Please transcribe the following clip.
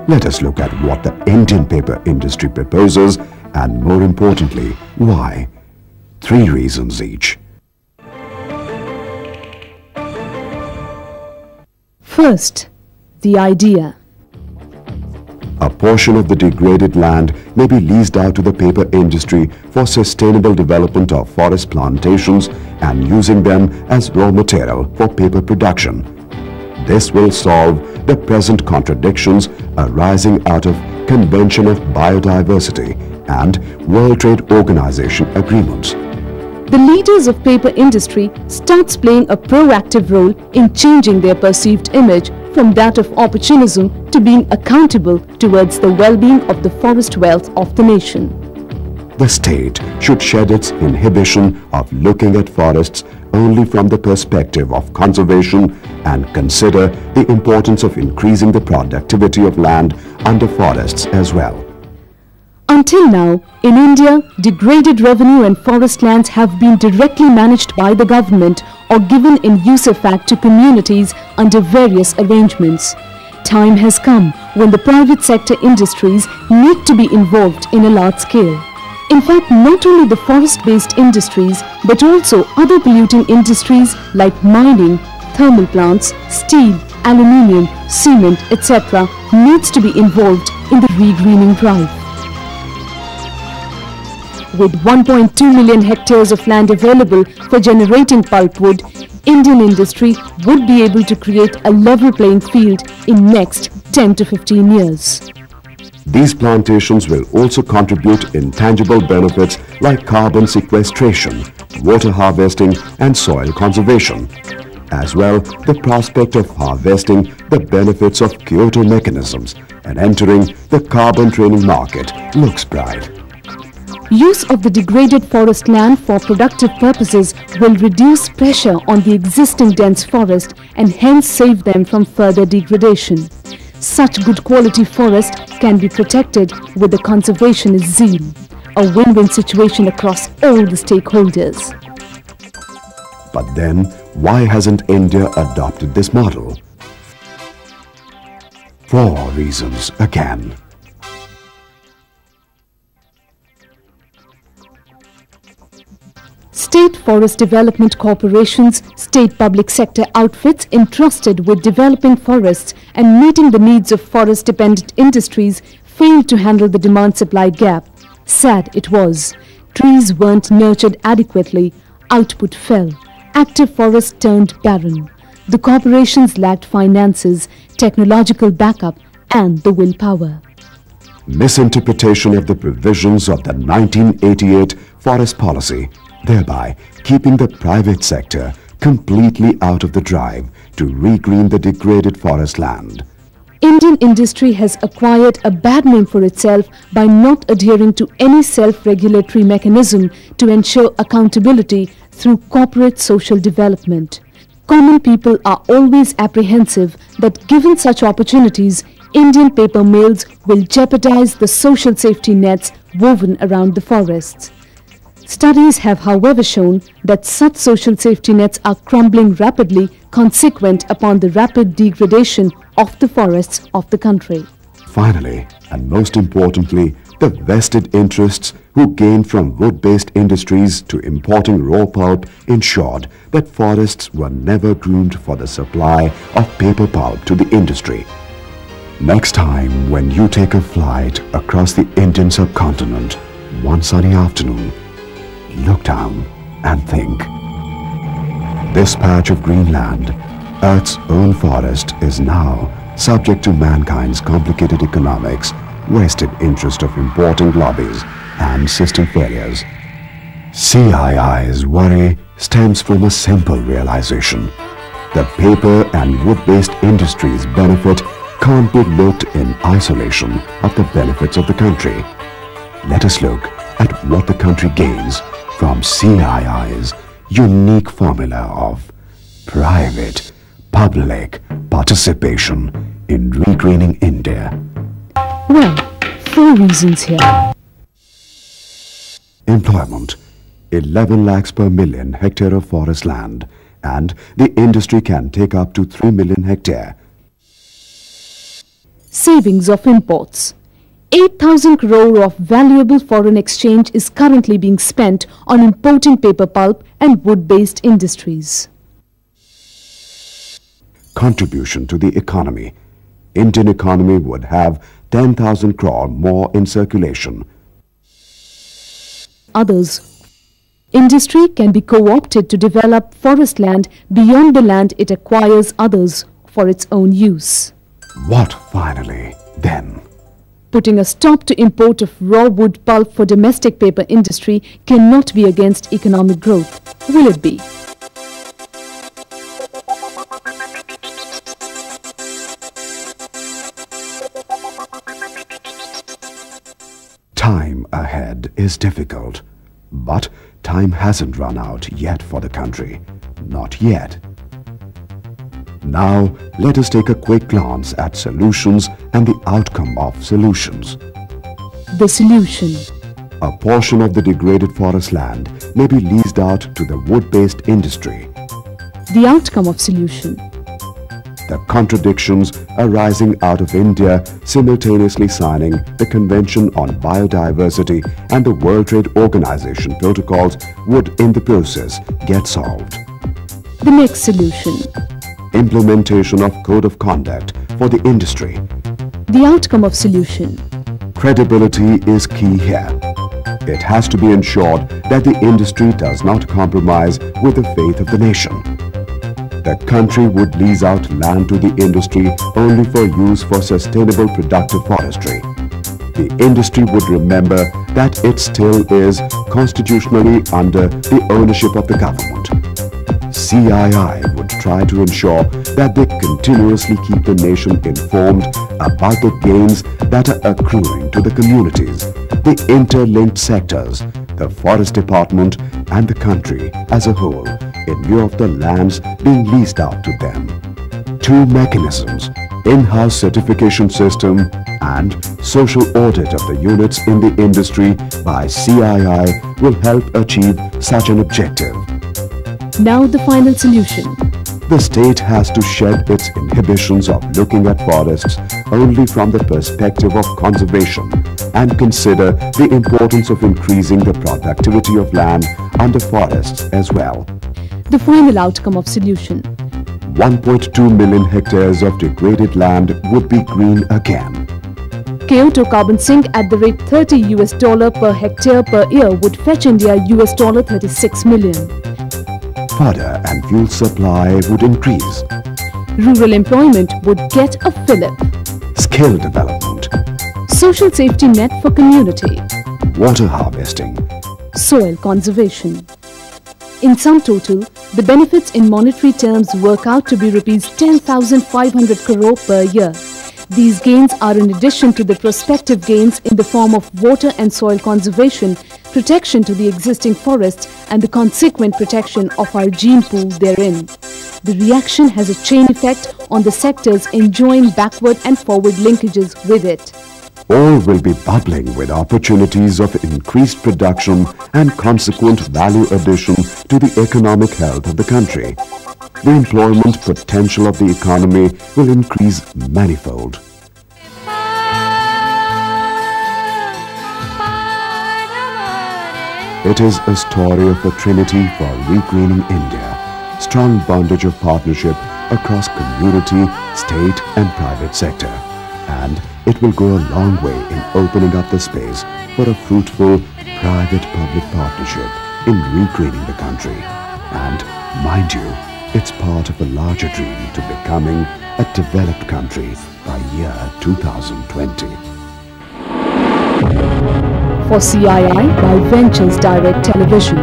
let us look at what the Indian paper industry proposes and, more importantly, why. 3 reasons each. First, the idea. A portion of the degraded land may be leased out to the paper industry for sustainable development of forest plantations and using them as raw material for paper production. This will solve the present contradictions arising out of Convention of Biodiversity and World Trade Organization agreements. The leaders of paper industry starts playing a proactive role in changing their perceived image from that of opportunism to being accountable towards the well-being of the forest wealth of the nation. The state should shed its inhibition of looking at forests only from the perspective of conservation and consider the importance of increasing the productivity of land under forests as well. Until now, in India, degraded revenue and forest lands have been directly managed by the government or given in usufruct to communities under various arrangements. Time has come when the private sector industries need to be involved in a large scale. In fact, not only the forest-based industries, but also other polluting industries like mining, thermal plants, steel, aluminium, cement, etc. needs to be involved in the regreening drive. With 1.2 million hectares of land available for generating pulpwood, Indian industry would be able to create a level playing field in next 10 to 15 years. These plantations will also contribute intangible benefits like carbon sequestration, water harvesting and soil conservation. As well, the prospect of harvesting the benefits of Kyoto mechanisms and entering the carbon trading market looks bright. Use of the degraded forest land for productive purposes will reduce pressure on the existing dense forest and hence save them from further degradation. Such good quality forest can be protected with the conservationist zeal, a win-win situation across all the stakeholders. But then, why hasn't India adopted this model? 4 reasons again. State forest development corporations, state public sector outfits entrusted with developing forests and meeting the needs of forest-dependent industries failed to handle the demand-supply gap. Sad it was. Trees weren't nurtured adequately, output fell, active forests turned barren. The corporations lacked finances, technological backup and the willpower. Misinterpretation of the provisions of the 1988 Forest Policy, thereby keeping the private sector completely out of the drive to regreen the degraded forest land. Indian industry has acquired a bad name for itself by not adhering to any self-regulatory mechanism to ensure accountability through corporate social development. Common people are always apprehensive that given such opportunities, Indian paper mills will jeopardize the social safety nets woven around the forests. Studies have, however, shown that such social safety nets are crumbling rapidly consequent upon the rapid degradation of the forests of the country. Finally, and most importantly, the vested interests who gain from wood-based industries to importing raw pulp ensured that forests were never groomed for the supply of paper pulp to the industry. Next time when you take a flight across the Indian subcontinent, one sunny afternoon, look down and think. This patch of green land, Earth's own forest, is now subject to mankind's complicated economics, vested interest of importing lobbies and system failures. CII's worry stems from a simple realization. The paper and wood-based industries' benefit can't be looked in isolation of the benefits of the country. Let us look at what the country gains from CII's unique formula of private-public participation in regreening India. Well, 4 reasons here. Employment, 11 lakhs per million hectare of forest land, and the industry can take up to 3 million hectare. Savings of imports. 8,000 crore of valuable foreign exchange is currently being spent on importing paper pulp and wood-based industries. Contribution to the economy. Indian economy would have 10,000 crore more in circulation. Others. Industry can be co-opted to develop forest land beyond the land it acquires others for its own use. What finally, then? Putting a stop to import of raw wood pulp for domestic paper industry cannot be against economic growth, will it be? Time ahead is difficult, but time hasn't run out yet for the country. Not yet. Now, let us take a quick glance at solutions and the outcome of solutions. The solution. A portion of the degraded forest land may be leased out to the wood-based industry. The outcome of solution. The contradictions arising out of India simultaneously signing the Convention on Biodiversity and the World Trade Organization protocols would in the process get solved. The next solution. Implementation of Code of Conduct for the industry. The outcome of solution. Credibility is key here. It has to be ensured that the industry does not compromise with the faith of the nation. The country would lease out land to the industry only for use for sustainable productive forestry. The industry would remember that it still is constitutionally under the ownership of the government. CII would try to ensure that they continuously keep the nation informed about the gains that are accruing to the communities, the interlinked sectors, the forest department and the country as a whole in view of the lands being leased out to them. Two mechanisms, in-house certification system and social audit of the units in the industry by CII will help achieve such an objective. Now the final solution. The state has to shed its inhibitions of looking at forests only from the perspective of conservation and consider the importance of increasing the productivity of land under forests as well. The final outcome of solution. 1.2 million hectares of degraded land would be green again. Kyoto carbon sink at the rate $30 per hectare per year would fetch India $36 million. Fodder and fuel supply would increase. Rural employment would get a fillip. Skill development. Social safety net for community. Water harvesting. Soil conservation. In sum total, the benefits in monetary terms work out to be rupees 10,500 crore per year. These gains are in addition to the prospective gains in the form of water and soil conservation, protection to the existing forests and the consequent protection of our gene pool therein. The reaction has a chain effect on the sectors enjoying backward and forward linkages with it. All will be bubbling with opportunities of increased production and consequent value addition to the economic health of the country. The employment potential of the economy will increase manifold. It is a story of a trinity for regreening India, strong bondage of partnership across community, state and private sector. And it will go a long way in opening up the space for a fruitful private-public partnership in regreening the country. And, mind you, it's part of a larger dream to becoming a developed country by year 2020. For CII by Ventures Direct Television.